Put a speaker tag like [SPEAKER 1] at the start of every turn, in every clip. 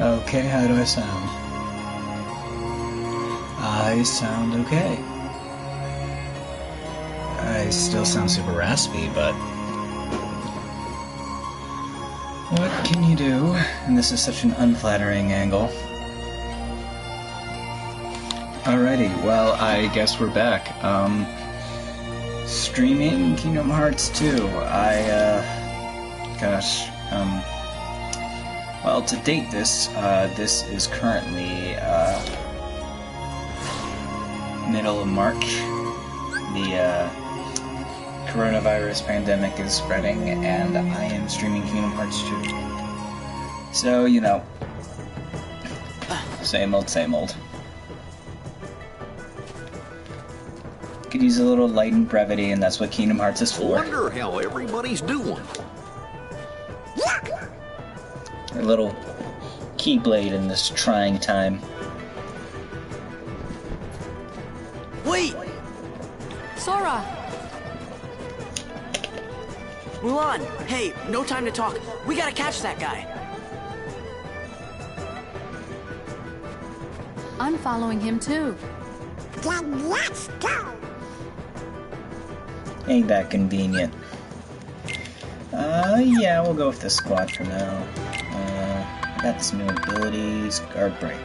[SPEAKER 1] Okay, how do I sound? I sound okay. I still sound super raspy, but what can you do? And this is such an unflattering angle. Alrighty, well, I guess we're back. Streaming Kingdom Hearts 2. Well, to date this is currently, middle of March. The, coronavirus pandemic is spreading, and I am streaming Kingdom Hearts 2. So, you know, same old, same old. Could use a little light and brevity, and that's what Kingdom Hearts is for.
[SPEAKER 2] I wonder how everybody's doing.
[SPEAKER 1] A little keyblade in this trying time.
[SPEAKER 3] Wait! Sora! Mulan, hey, no time to talk. We gotta catch that guy.
[SPEAKER 4] I'm following him too.
[SPEAKER 5] Then let's go!
[SPEAKER 1] Ain't that convenient. Yeah, we'll go with this squad for now. Got some new abilities. Guard Break.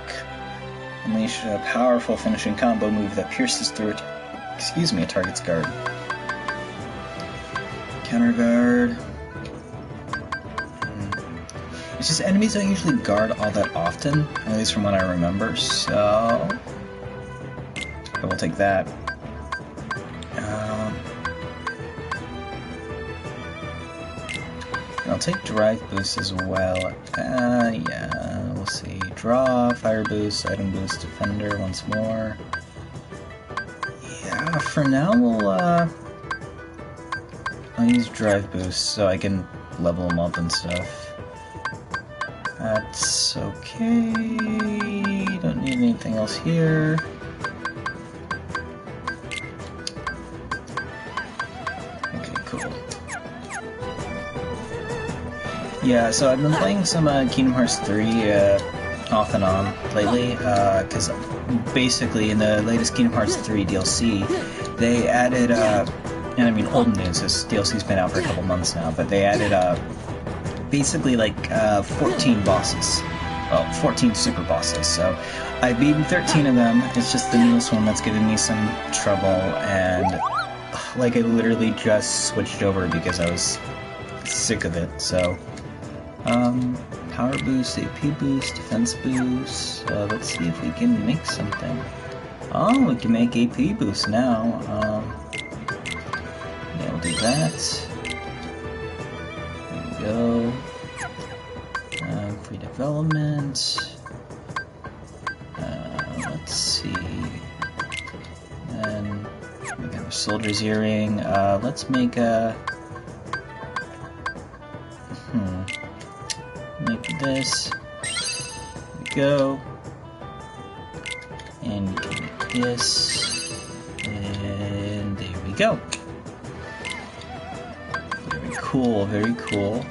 [SPEAKER 1] Unleash a powerful finishing combo move that pierces through a target's guard. Counter guard. It's just enemies don't usually guard all that often, at least from what I remember, so I will take that. I'll take Drive Boost as well. Yeah, we'll see. Draw, Fire Boost, Item Boost, Defender once more. Yeah, for now I'll use Drive Boost so I can level them up and stuff. That's okay. Don't need anything else here. Okay, cool. Yeah, so I've been playing some Kingdom Hearts 3 off and on lately, because basically in the latest Kingdom Hearts 3 DLC, they added, and I mean old news, this DLC's been out for a couple months now, but they added basically like 14 bosses. Well, 14 super bosses, so I've beaten 13 of them. It's just the newest one that's giving me some trouble, and like I literally just switched over because I was sick of it, so power boost, AP boost, defense boost. Let's see if we can make something. Oh, we can make AP boost now. Yeah, we'll do that. There we go. Free development. Let's see. And we got a soldier's earring. Let's make a. Make this. There we go. And we can make this. And there we go. Very cool, very cool.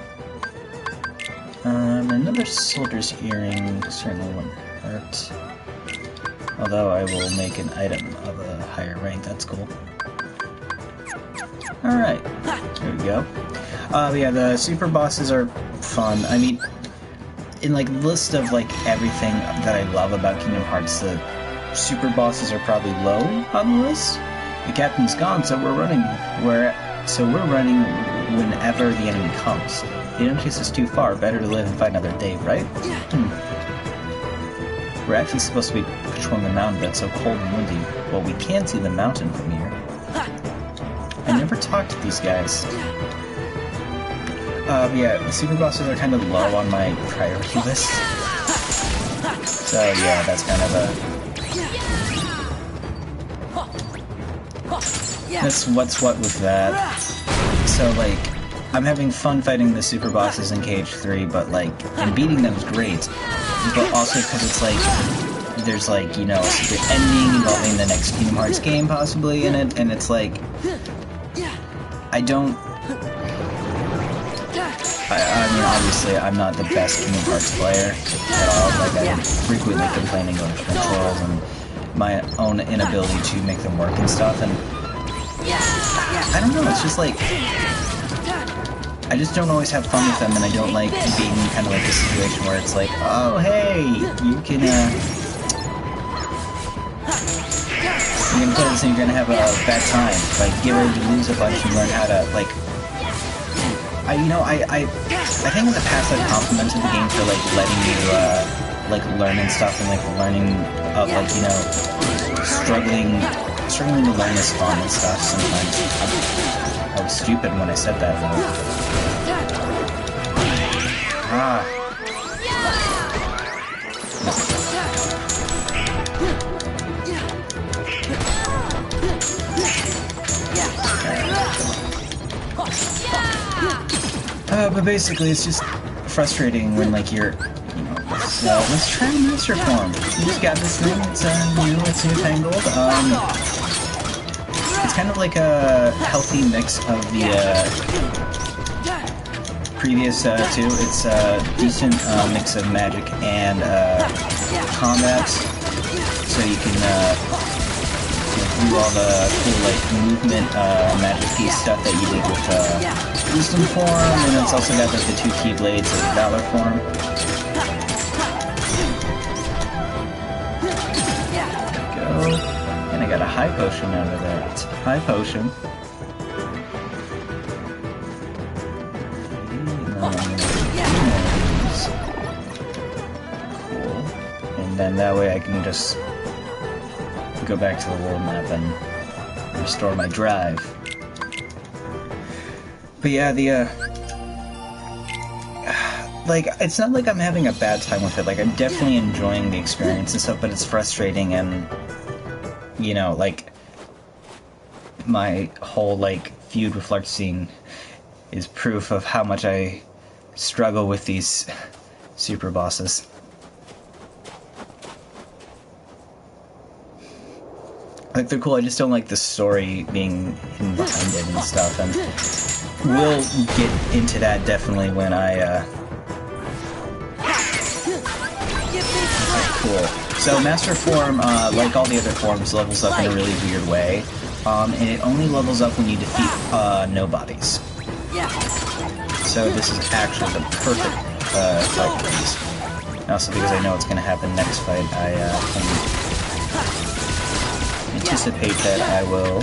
[SPEAKER 1] Another soldier's earring certainly wouldn't hurt. Although I will make an item of a higher rank, that's cool. Alright, there we go. Yeah, the super bosses are fun. I mean, in like the list of like everything that I love about Kingdom Hearts, the super bosses are probably low on the list. The captain's gone, so we're running whenever the enemy comes. They don't chase us too far. Better to live and fight another day, right? We're actually supposed to be patrolling the mountain, but it's so cold and windy. Well, we can see the mountain from here. I never talked to these guys. Yeah, the super bosses are kind of low on my priority list. So yeah, that's kind of a... That's what's what with that. So like, I'm having fun fighting the super bosses in KH3, but like, and beating them is great. But also because it's like, there's like, you know, a secret ending involving the next Kingdom Hearts game possibly in it, and it's like, I don't... I mean, obviously, I'm not the best Kingdom Hearts player at all. Like, I'm frequently complaining of controls and my own inability to make them work and stuff, and I don't know, it's just like, I just don't always have fun with them, and I don't like being kind of like this situation where it's like, oh, hey, you can play this and you're gonna have a bad time. Like, get ready to lose a bunch and learn how to, like, I think in the past I've complimented the game for, like, letting you, like, learn and stuff, and, like, learning of, like, you know, struggling to learn is fun and stuff sometimes. I was stupid when I said that, though. Ah. But basically, it's just frustrating when, like, you're, you know, let's try Master Form. You just got this thing, it's, you know, it's newfangled. It's kind of like a healthy mix of the, previous, two. It's a decent, mix of magic and, combat, so you can, do all the cool, like, movement, magic piece stuff that you did with, Wisdom form, and it's also got, like, the 2 Keyblades of Valor form. There we go. And I got a high potion out of that. High potion. Cool. And then that way I can just go back to the world map and restore my drive. But yeah, the, like, it's not like I'm having a bad time with it. Like, I'm definitely enjoying the experience and stuff, but it's frustrating, and, you know, like, my whole, like, feud with Larkscene is proof of how much I struggle with these super bosses. Like, they're cool, I just don't like the story being hidden behind it and stuff, and we'll get into that definitely when I, Cool. So, Master Form, like all the other forms, levels up in a really weird way, and it only levels up when you defeat, nobodies. So this is actually the perfect, fight for these. Also, because I know it's gonna happen next fight, I, can anticipate that I will,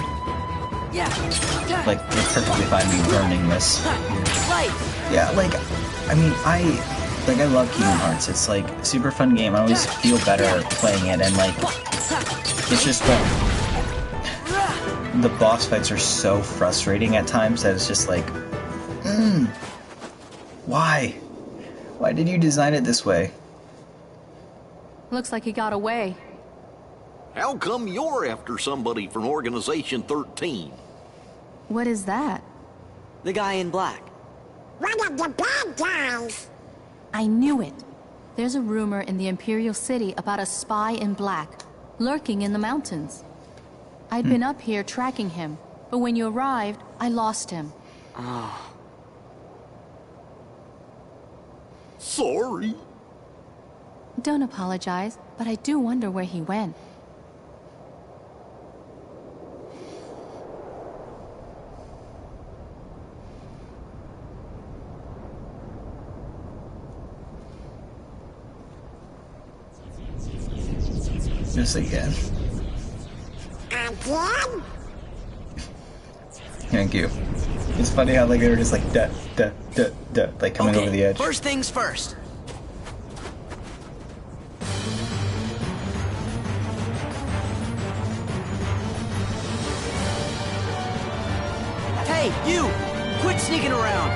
[SPEAKER 1] like, it's perfectly fine me burning this. Yeah, like, I mean, I love Kingdom Hearts. It's, like, a super fun game. I always feel better playing it, and, like, it's just, the boss fights are so frustrating at times that it's just like, why? Why did you design it this way?
[SPEAKER 4] Looks like he got away.
[SPEAKER 2] How come you're after somebody from Organization 13?
[SPEAKER 4] What is that?
[SPEAKER 3] The guy in black.
[SPEAKER 5] One of the bad guys.
[SPEAKER 4] I knew it. There's a rumor in the Imperial City about a spy in black, lurking in the mountains. I'd been up here tracking him, but when you arrived, I lost him.
[SPEAKER 3] Oh.
[SPEAKER 2] Sorry.
[SPEAKER 4] Don't apologize, but I do wonder where he went.
[SPEAKER 1] Just again.
[SPEAKER 5] Again?
[SPEAKER 1] Thank you. It's funny how, like, they were just like, duh, duh, duh, duh, like, coming over the edge.
[SPEAKER 3] First things first. Hey, you! Quit sneaking around!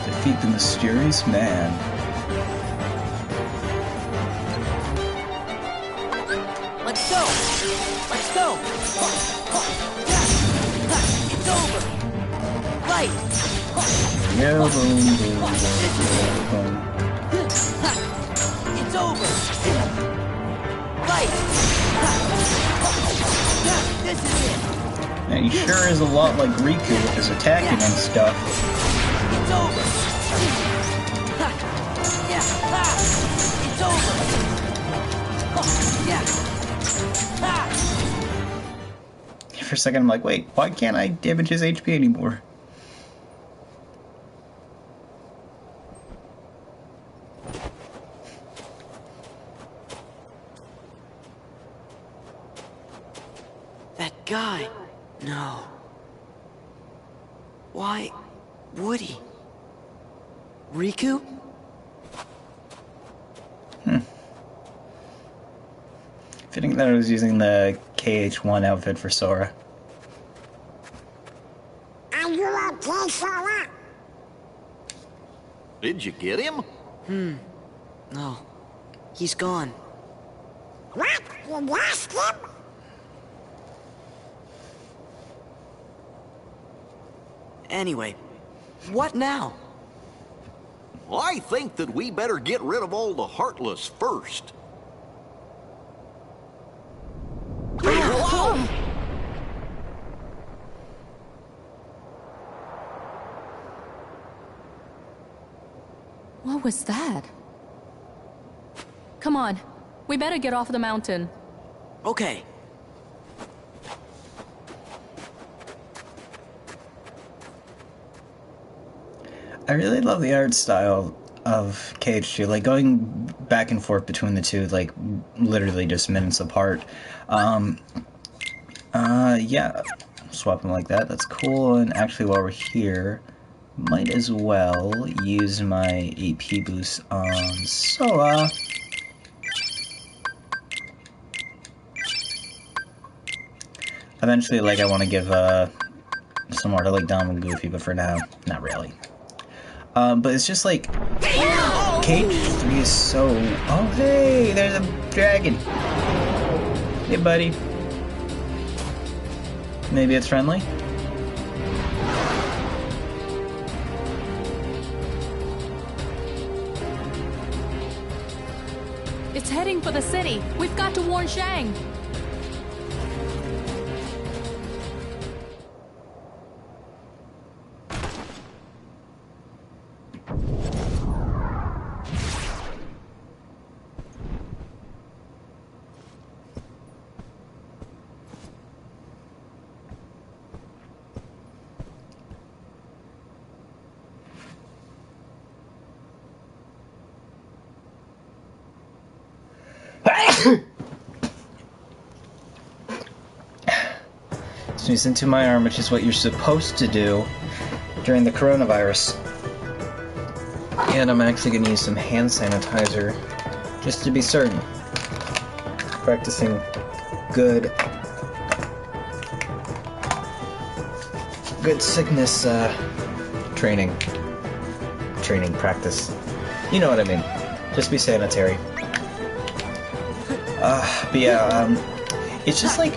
[SPEAKER 1] Defeat the mysterious man.
[SPEAKER 3] Let's go! Let's go! It's over! Right!
[SPEAKER 1] Yeah, boom, boom, boom, boom.
[SPEAKER 3] It's over!
[SPEAKER 1] he sure is a lot like Riku with his attacking and stuff.
[SPEAKER 3] It's over. Ha. Yeah. Ha. It's over. Oh, yeah. Ha.
[SPEAKER 1] For a second, I'm like, wait, why can't I damage his HP anymore?
[SPEAKER 3] That guy. No. Why would he? Riku?
[SPEAKER 1] Fitting that I was using the KH1 outfit for Sora.
[SPEAKER 5] Are you okay, Sora?
[SPEAKER 2] Did you get him?
[SPEAKER 3] No. He's gone.
[SPEAKER 5] What? You lost him?
[SPEAKER 3] Anyway, what now?
[SPEAKER 2] I think that we better get rid of all the Heartless first. Whoa!
[SPEAKER 4] What was that? Come on. We better get off the mountain.
[SPEAKER 3] Okay.
[SPEAKER 1] I really love the art style of KH2, like going back and forth between the two, like literally just minutes apart. Yeah, swap them like that, that's cool. And actually while we're here, might as well use my AP boost on Sora. Eventually, like, I want to give some more to like Dom and Goofy, but for now, not really. But it's just like KH3 is so. Oh hey, there's a dragon. Hey buddy. Maybe it's friendly.
[SPEAKER 4] It's heading for the city. We've got to warn Shang.
[SPEAKER 1] Sneeze into my arm, which is what you're supposed to do during the coronavirus. And I'm actually going to use some hand sanitizer just to be certain. Practicing good sickness training practice. You know what I mean. Just be sanitary. But yeah, it's just like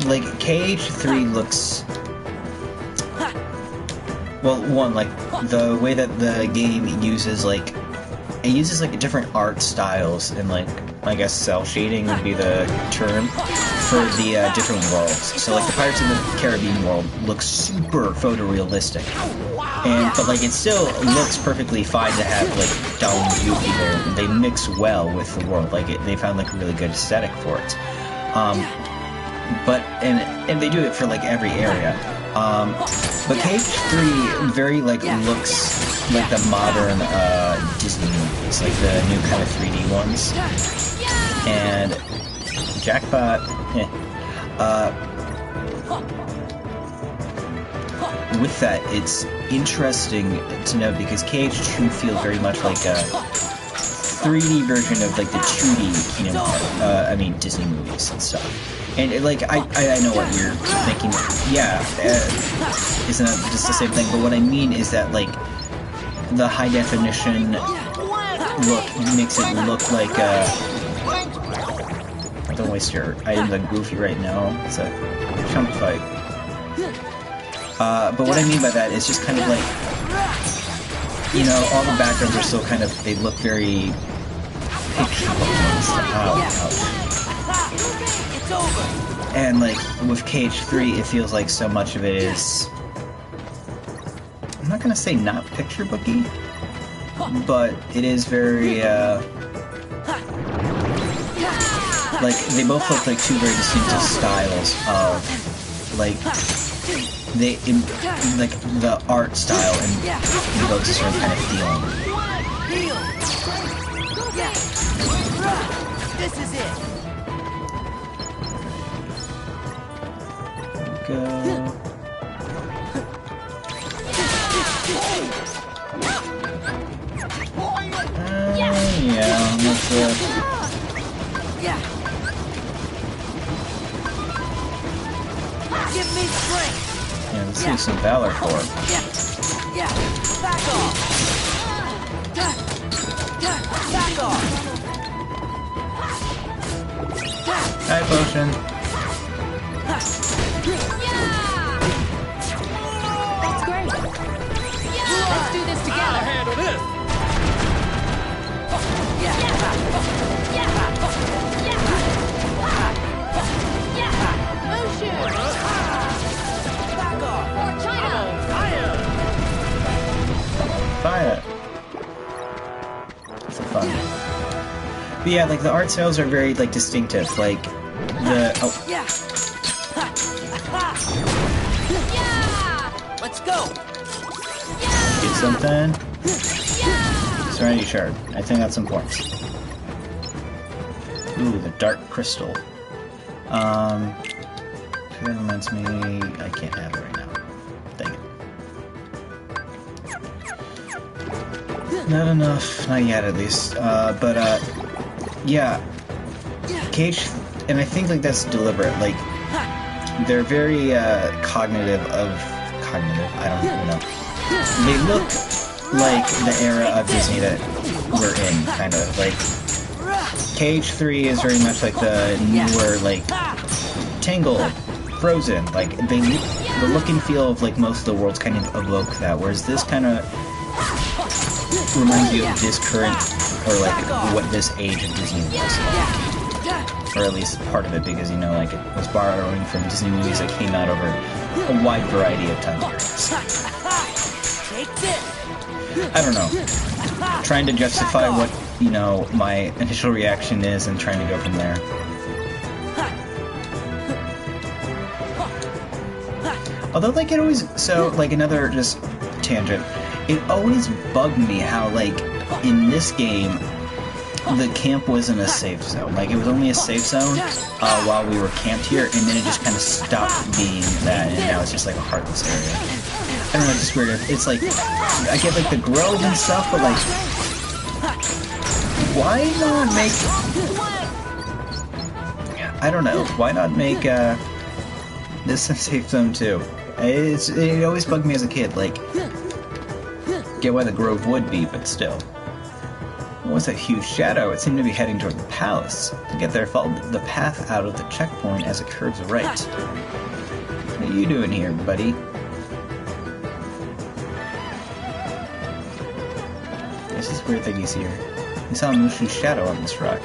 [SPEAKER 1] KH3 looks, well, one, like the way that the game uses like different art styles, and like I guess cell shading would be the term for the different worlds. So like the Pirates of the Caribbean world looks super photorealistic, but like it still looks perfectly fine to have like Dom and Goofy there. They mix well with the world. Like they found like a really good aesthetic for it. But and they do it for like every area. But KH3 very like looks like the modern Disney movies, like the new kind of 3D ones. And Jackpot, with that, it's interesting to note because KH2 feels very much like a 3D version of like the 2D Kingdom Hearts, Disney movies and stuff. And like I know what you're thinking. Yeah, isn't that just the same thing? But what I mean is that like the high definition look makes it look like don't waste your items on Goofy right now. It's a chump fight. But what I mean by that is just kind of like, you know, all the backgrounds are still kind of, they look very picture book. Ouch.
[SPEAKER 3] It's over.
[SPEAKER 1] And like with KH3, it feels like so much of it is, I'm not gonna say not picture booky, but it is very like they both look like two very distinctive styles of like like the art style and evokes a certain kind of feeling.
[SPEAKER 3] This is it.
[SPEAKER 1] Go. Yeah, let's
[SPEAKER 3] Give me strength.
[SPEAKER 1] yeah, let's do some Valor for it.
[SPEAKER 3] Yeah. Back off. Back off.
[SPEAKER 1] Hi, Potion.
[SPEAKER 4] That's great. Let's do this together.
[SPEAKER 6] Handle this.
[SPEAKER 3] Back off.
[SPEAKER 1] Fire. It's fun. But yeah, like the art styles are very like distinctive. Like the
[SPEAKER 3] Let's go.
[SPEAKER 1] get something. Serenity Shard. I think that's important. Ooh, the Dark Crystal. That reminds me, I can't have it right now. Dang it. Not enough. Not yet, at least. Yeah. Cage, and I think like that's deliberate. Like, they're very cognitive. I don't know. They look like the era of Disney that we're in, kind of. Like, KH3 is very much like the newer, like, Tangled, Frozen. Like, the look and feel of, like, most of the worlds kind of evoke that, whereas this kind of reminds you of this current, or, like, what this age of Disney was like. Or at least part of it, because, you know, like, it was borrowing from Disney movies that came out over a wide variety of time periods. I don't know. Trying to justify what, you know, my initial reaction is and trying to go from there. Although, like, it always... So, like, another just tangent. It always bugged me how, like, in this game, the camp wasn't a safe zone. Like, it was only a safe zone while we were camped here, and then it just kind of stopped being that, and now it's just, like, a heartless area. I don't know, it's just weird. It's like, I get, like, the grove and stuff, but, like, why not make... I don't know. Why not make this a safe zone, too? It always bugged me as a kid, like, get why the grove would be, but still. What was that huge shadow? It seemed to be heading toward the palace. To get there, follow the path out of the checkpoint as it curves right. What are you doing here, buddy? There's this weird thing he's here. He saw Mushu's shadow on this rock.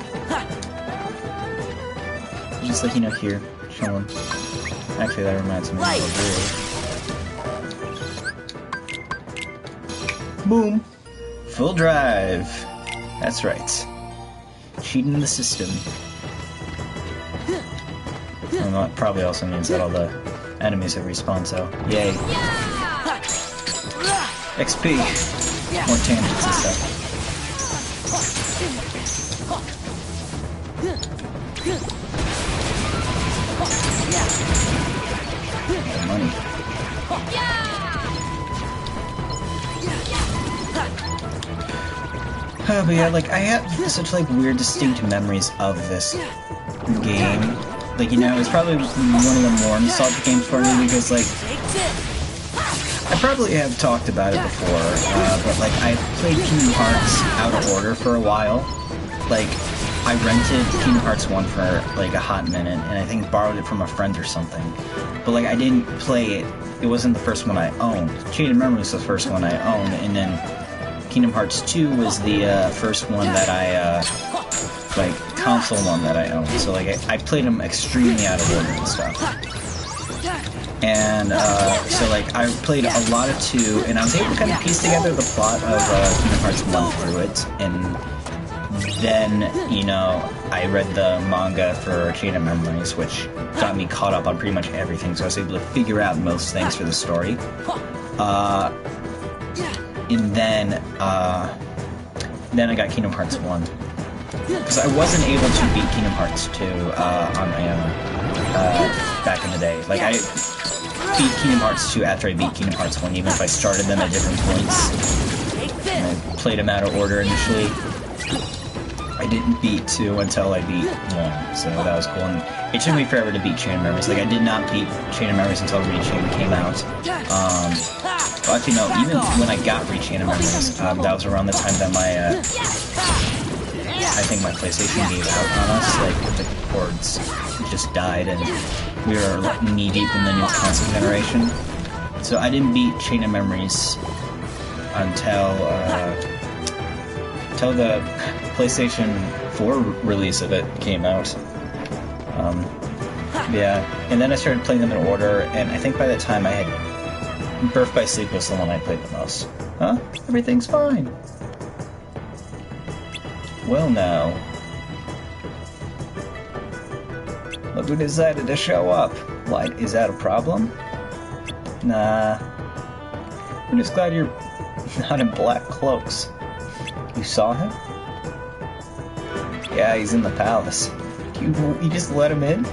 [SPEAKER 1] Just like, you know, here, chilling. Actually, that reminds me of a boom! Full drive! That's right. Cheating the system. And that probably also means that all the enemies have respawned, so yay. XP! More tangents and stuff. More money. But yeah, like, I have such, like, weird, distinct memories of this game. Like, you know, it's probably one of the more nostalgic games for me, because, like, I probably have talked about it before, but, like, I played Kingdom Hearts out of order for a while. Like, I rented Kingdom Hearts 1 for, like, a hot minute, and I think borrowed it from a friend or something. But, like, I didn't play it. It wasn't the first one I owned. Chain of Memories was the first one I owned, and then Kingdom Hearts 2 was the first one that I, like, console one that I owned, so like I played them extremely out of order and stuff. And so like I played a lot of 2, and I was able to kind of piece together the plot of Kingdom Hearts 1 through it, and then, you know, I read the manga for Chain of Memories, which got me caught up on pretty much everything, so I was able to figure out most things for the story. And then I got Kingdom Hearts 1. Because I wasn't able to beat Kingdom Hearts 2 on my own back in the day. Like, I beat Kingdom Hearts 2 after I beat Kingdom Hearts 1, even if I started them at different points. And I played them out of order initially. I didn't beat 2 until I beat 1, so that was cool. And it took me forever to beat Chain of Memories. Like, I did not beat Chain of Memories until Rechain came out. Well, actually, no, even when I got Rechain of Memories, that was around the time that my, I think my PlayStation gave out on us. Like, the cords just died, and we were knee-deep in the new console generation. So I didn't beat Chain of Memories until the PlayStation 4 release of it came out. Yeah, and then I started playing them in order, and I think by the time I had... Birth by Sleep was the one I played the most. Huh? Everything's fine. Well now. Look who decided to show up. Why, is that a problem? Nah. I'm just glad you're not in black cloaks. You saw him? Yeah, he's in the palace. You just let him in?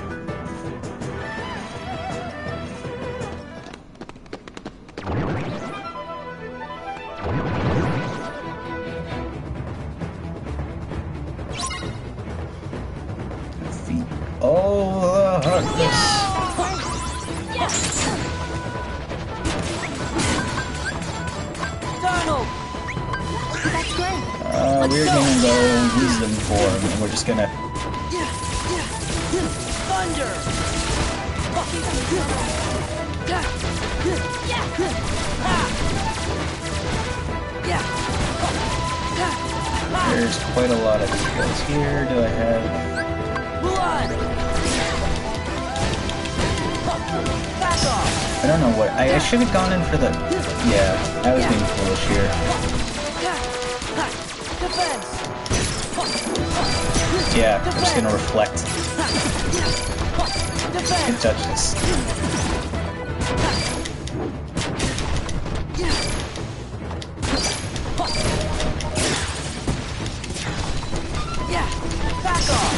[SPEAKER 1] Oh, the Heartless.
[SPEAKER 3] Donald!
[SPEAKER 4] That's great.
[SPEAKER 1] We're gonna go Wisdom form, and we're just gonna...
[SPEAKER 3] Thunder!
[SPEAKER 1] There's quite a lot of skills here. Do I have...
[SPEAKER 3] Blood! Back off!
[SPEAKER 1] I don't know what... I should have gone in for the... Yeah, I was being foolish here.
[SPEAKER 3] Defense!
[SPEAKER 1] Yeah, I'm just gonna reflect. Can touch this.
[SPEAKER 3] Yeah! Back off!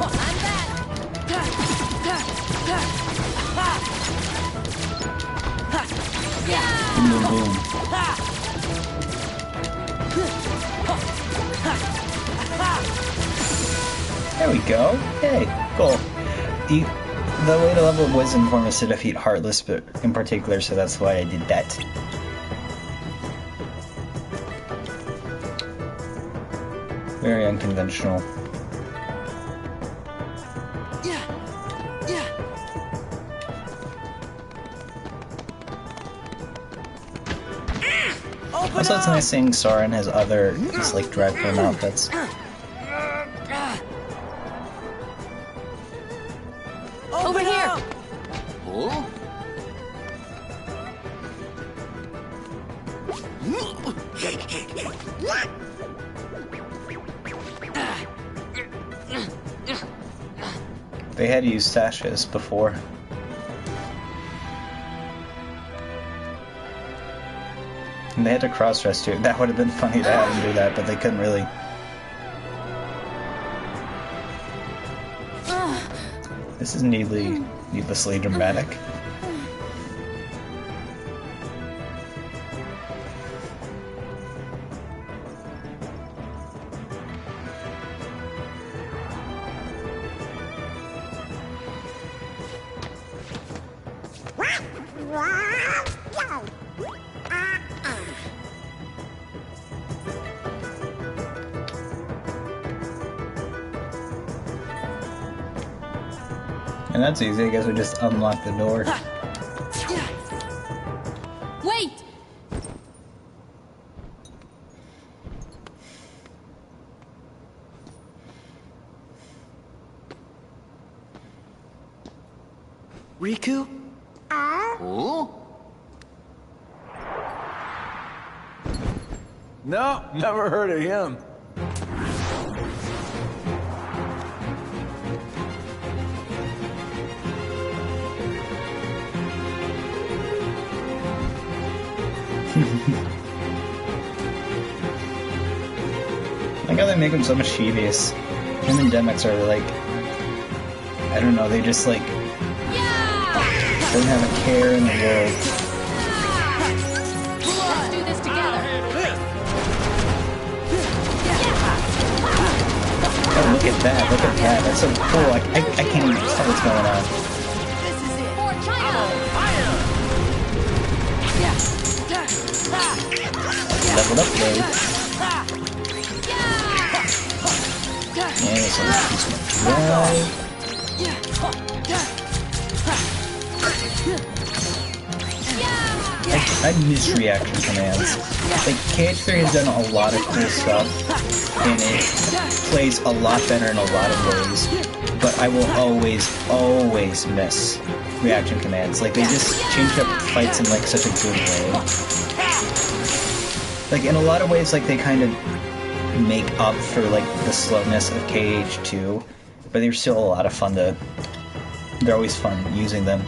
[SPEAKER 3] I'm back!
[SPEAKER 1] Boom, boom, boom. There we go. Hey, cool. The way to level Wisdom form is to defeat Heartless, but in particular, so that's why I did that. Very unconventional. Also, it's nice seeing Sora in his other, his like drag form outfits.
[SPEAKER 3] Over here!
[SPEAKER 2] Huh?
[SPEAKER 1] They had used sashes before. And they had to cross-dress too. That would have been funny to have them do that, but they couldn't really. This is needlessly dramatic. And that's easy, I guess we just unlock the door.
[SPEAKER 4] Wait!
[SPEAKER 3] Riku?
[SPEAKER 2] Huh?
[SPEAKER 6] No, never heard of him.
[SPEAKER 1] I like how they make him so mischievous. Him and Demix are like, I don't know, they just like don't have a care in the world.
[SPEAKER 4] Let's do this together.
[SPEAKER 1] Oh, look at that, look at that. That's so cool. I can't even tell what's going on.
[SPEAKER 3] This is it.
[SPEAKER 4] For China!
[SPEAKER 1] Leveled up though. And it's a piece of drive. I miss reaction commands. Like, KH3 has done a lot of cool stuff, and it plays a lot better in a lot of ways, but I will always miss reaction commands. Like, they just changed up fights in, like, such a good way. Like, in a lot of ways, like, they kind of make up for, like, the slowness of KH2, but they're still a lot of fun to... They're always fun using them.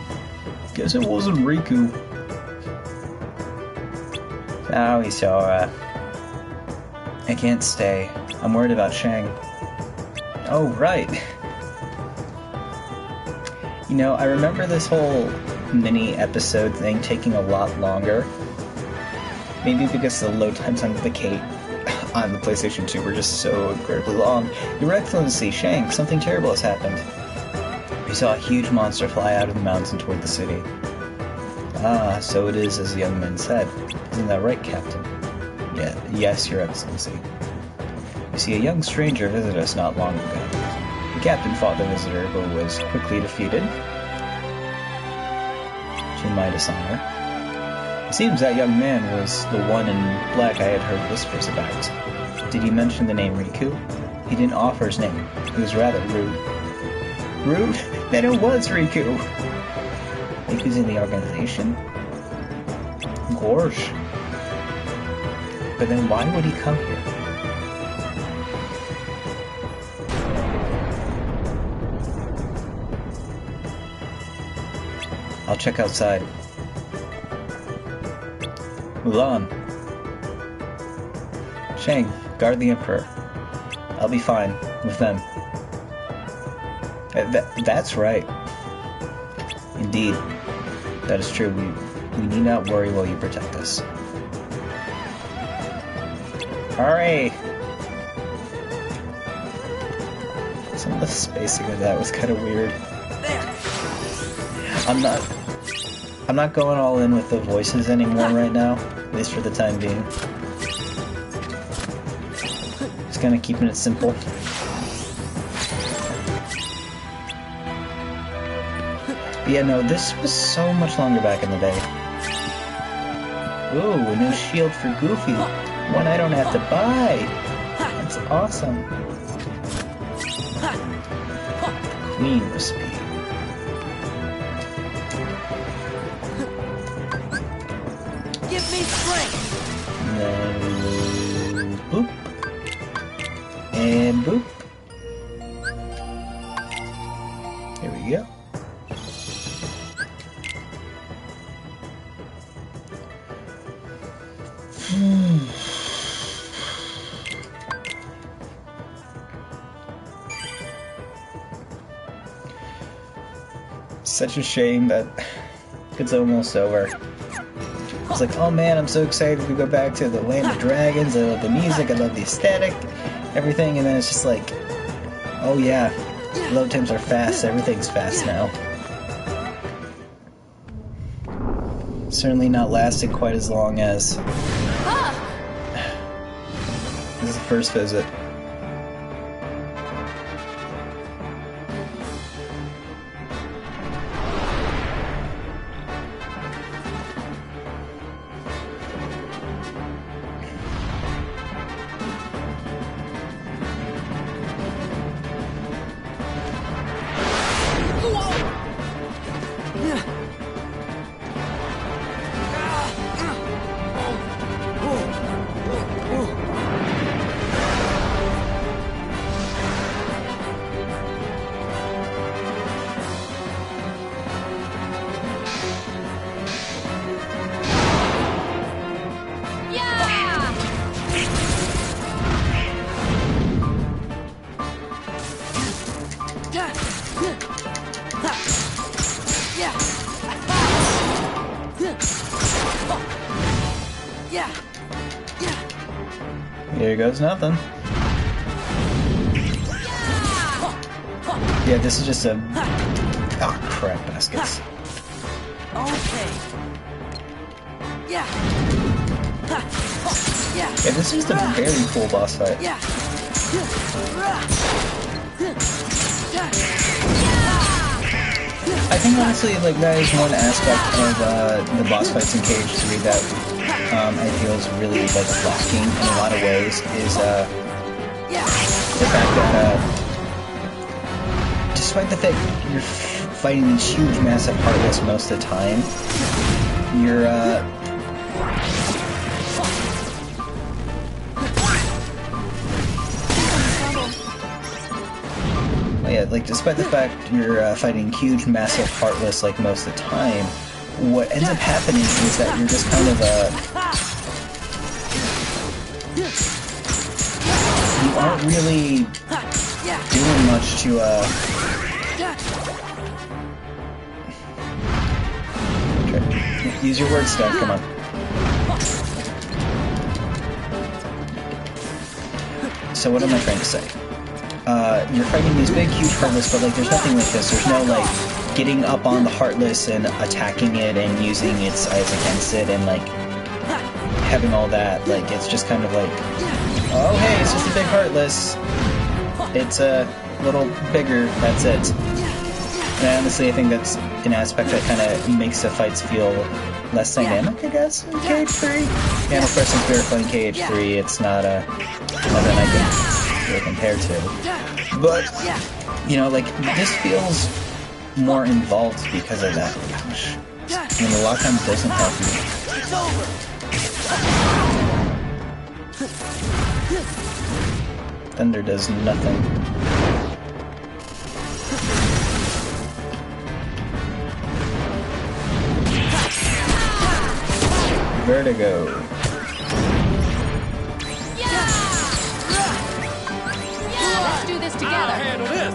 [SPEAKER 1] Guess it wasn't Riku. Sorry, Sora. I can't stay. I'm worried about Shang. Oh, right. You know, I remember this whole mini-episode thing taking a lot longer. Maybe because the load times on the Kate on the PlayStation 2 were just so incredibly long. Your Excellency, Shang, something terrible has happened. We saw a huge monster fly out of the mountain toward the city. Ah, so it is as the young man said. Isn't that right, Captain? Yes, Your Excellency. You see, a young stranger visited us not long ago. The captain fought the visitor, but was quickly defeated. To my dishonor. It seems that young man was the one in black I had heard whispers about. Did he mention the name Riku? He didn't offer his name. He was rather rude. Rude? Then it was Riku! Riku's in the organization? Gorsh. But then why would he come here? I'll check outside. Mulan. Shang, guard the Emperor. I'll be fine with them. That's right. Indeed. That is true. We need not worry while you protect us. Hurry! Some of the spacing of that was kind of weird. I'm not going all in with the voices anymore right now, at least for the time being. Just kind of keeping it simple. But yeah, no, this was so much longer back in the day. Ooh, a new shield for Goofy. One I don't have to buy. That's awesome. Queen recipe.
[SPEAKER 3] Give me strength.
[SPEAKER 1] And then boop. And boop. There we go. Such a shame that it's almost over. It's like, oh man, I'm so excited to go back to the Land of Dragons. I love the music, I love the aesthetic, everything, and then it's just like, oh yeah, load times are fast, everything's fast now. Certainly not lasting quite as long as this is the first visit. Here goes nothing. Yeah, this is just a... Oh, crap, baskets.
[SPEAKER 3] Okay. Yeah. Yeah.
[SPEAKER 1] Yeah, this is a very cool boss fight.
[SPEAKER 3] Yeah.
[SPEAKER 1] I think honestly, like, that is one aspect of the boss fights in KH3 that I feel is really, like, lacking in a lot of ways, is the fact that despite the fact you're fighting these huge, massive Heartless most of the time, you're, yeah, like, despite the fact you're fighting huge, massive Heartless, like, most of the time, what ends up happening is that you're just kind of, you aren't really doing much to, use your words, Stan, come on. So what am I trying to say? You're fighting these big, huge Heartless, but, like, there's nothing like this. There's no, like, getting up on the Heartless and attacking it and using its eyes against it and, like, having all that. Like, it's just kind of like, oh, hey, it's just a big Heartless. It's a little bigger, that's it. And honestly, I think that's an aspect that kind of makes the fights feel less dynamic, I guess, in KH3. And of course, since we were playing KH3, it's not nothing I can really compare to. But, you know, like, this feels more involved because of that. Gosh. I mean, the lock-on doesn't help me.
[SPEAKER 3] It's over.
[SPEAKER 1] Thunder does nothing. Vertigo.
[SPEAKER 4] Let's do this together.
[SPEAKER 6] Handle this.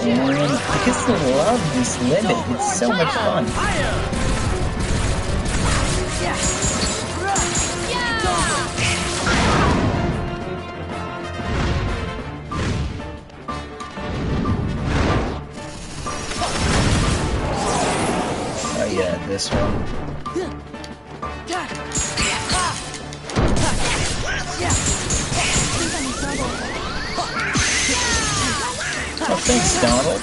[SPEAKER 1] And I just love this limit. It's so much fun. Oh yeah, this one. Oh, thanks, Donald.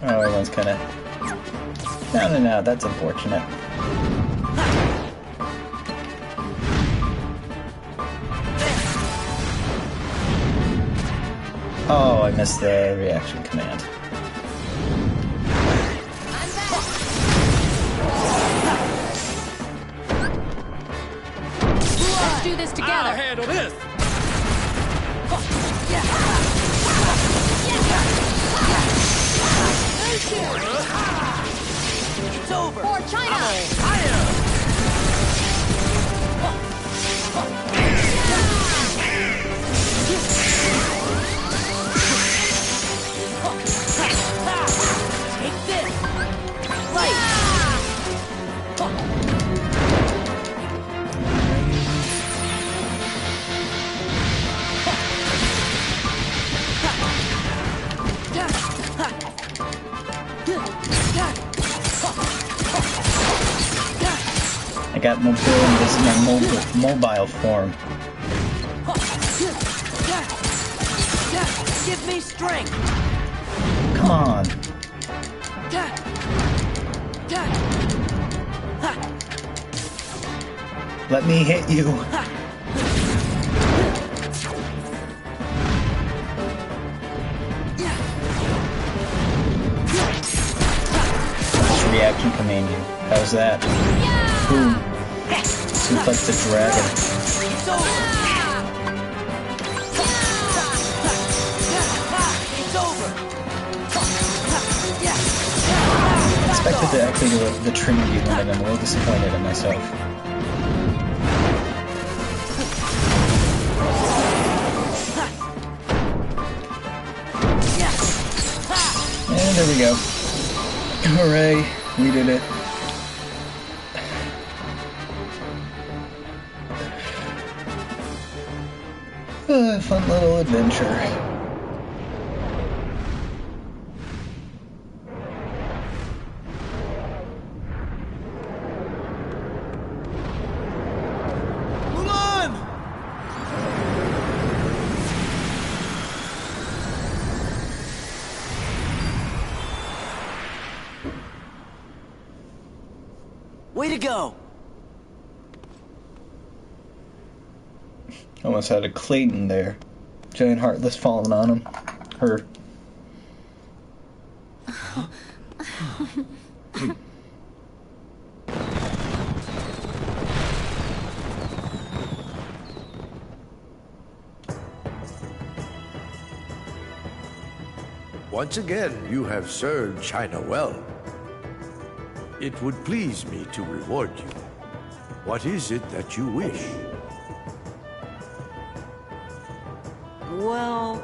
[SPEAKER 1] Oh, everyone's kind of... No, that's unfortunate. Oh, I missed the reaction command.
[SPEAKER 4] Let's do this together.
[SPEAKER 6] I'll handle this.
[SPEAKER 3] It's over.
[SPEAKER 4] For China.
[SPEAKER 3] Take this. Light.
[SPEAKER 1] I got mobility, this is my mobile form.
[SPEAKER 3] Give me strength.
[SPEAKER 1] Come on. Let me hit you. can command you. How's that? Boom. Suplex the dragon.
[SPEAKER 3] It's over. It's over.
[SPEAKER 1] I expected to actually do the Trinity one, and I'm a little disappointed in myself. And there we go. Hooray, we did it. Fun little adventure.
[SPEAKER 3] Way to go!
[SPEAKER 1] Almost had a Clayton there. Giant Heartless falling on him. Her.
[SPEAKER 7] Once again, you have served China well. It would please me to reward you. What is it that you wish?
[SPEAKER 3] Well...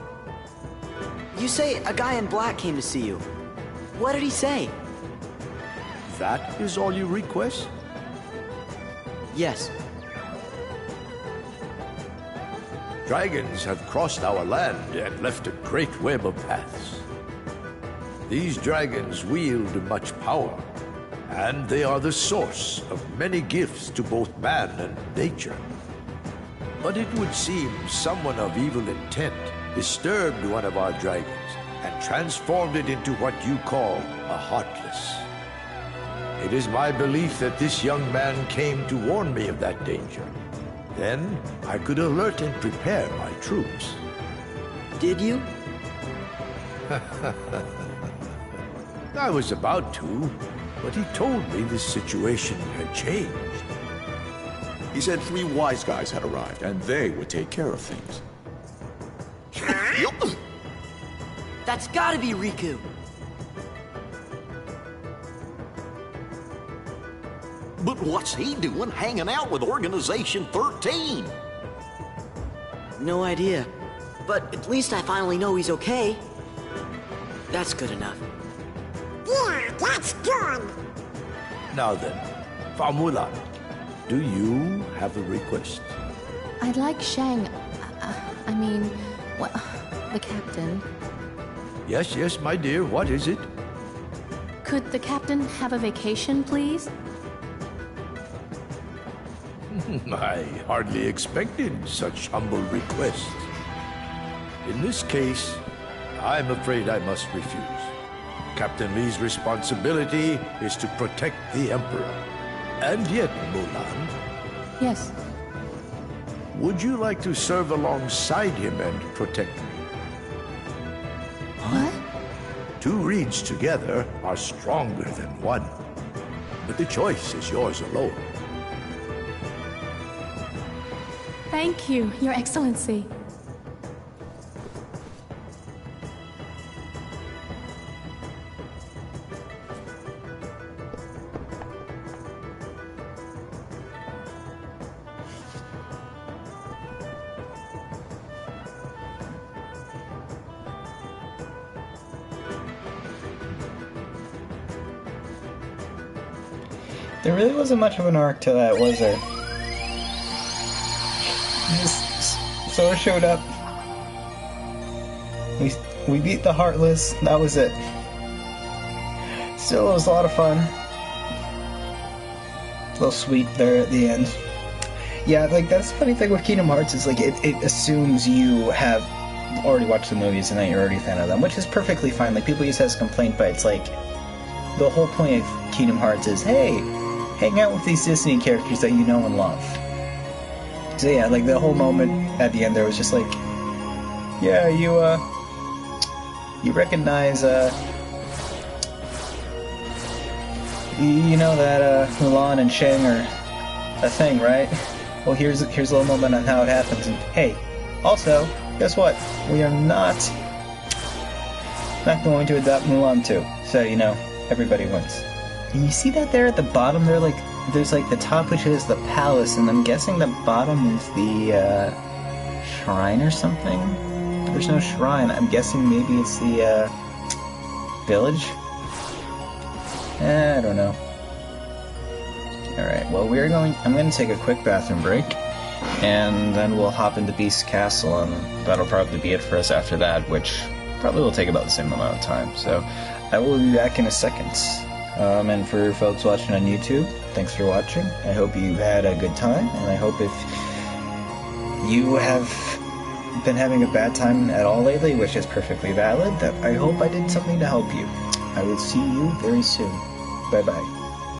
[SPEAKER 3] You say a guy in black came to see you. What did he say?
[SPEAKER 7] That is all you request?
[SPEAKER 3] Yes.
[SPEAKER 7] Dragons have crossed our land and left a great web of paths. These dragons wield much power, and they are the source of many gifts to both man and nature. But it would seem someone of evil intent disturbed one of our dragons and transformed it into what you call a Heartless. It is my belief that this young man came to warn me of that danger. Then I could alert and prepare my troops.
[SPEAKER 3] Did you?
[SPEAKER 7] I was about to, but he told me this situation had changed.
[SPEAKER 8] He said 3 wise guys had arrived, and they would take care of things.
[SPEAKER 3] That's gotta be Riku.
[SPEAKER 2] But what's he doing hanging out with Organization 13?
[SPEAKER 3] No idea. But at least I finally know he's okay. That's good enough.
[SPEAKER 5] Yeah, that's good.
[SPEAKER 7] Now then, Famula, do you have a request?
[SPEAKER 4] I'd like Shang... I mean... What, the captain.
[SPEAKER 7] Yes, yes, my dear, what is it?
[SPEAKER 4] Could the captain have a vacation, please?
[SPEAKER 7] I hardly expected such humble request. In this case, I'm afraid I must refuse. Captain Lee's responsibility is to protect the Emperor. And yet, Mulan,
[SPEAKER 4] Yes.
[SPEAKER 7] would you like to serve alongside him and protect me?
[SPEAKER 4] What?
[SPEAKER 7] 2 reeds together are stronger than 1. But the choice is yours alone.
[SPEAKER 4] Thank you, Your Excellency.
[SPEAKER 1] There really wasn't much of an arc to that, was there? Sora showed up. We beat the Heartless. That was it. Still, it was a lot of fun. A little sweet there at the end. Yeah, like that's the funny thing with Kingdom Hearts is like it assumes you have already watched the movies and that you're already a fan of them, which is perfectly fine. Like people use that as a complaint, but it's like the whole point of Kingdom Hearts is, hey, hang out with these Disney characters that you know and love. So yeah, like the whole moment at the end there was just like, yeah, you recognize you know that Mulan and Shang are a thing, right? Well, here's a little moment on how it happens. And hey, also, guess what? We are not going to adopt Mulan too. So you know, everybody wins. And you see that there at the bottom? There's like the top, which is the palace, and I'm guessing the bottom is the shrine or something. But there's no shrine. I'm guessing maybe it's the village. I don't know. Alright, well I'm going to take a quick bathroom break, and then we'll hop into Beast's Castle, and that'll probably be it for us after that, which probably will take about the same amount of time. So, I will be back in a second. And for folks watching on YouTube, thanks for watching. I hope you had a good time, and I hope if you have been having a bad time at all lately, which is perfectly valid, that I hope I did something to help you. I will see you very soon. Bye-bye.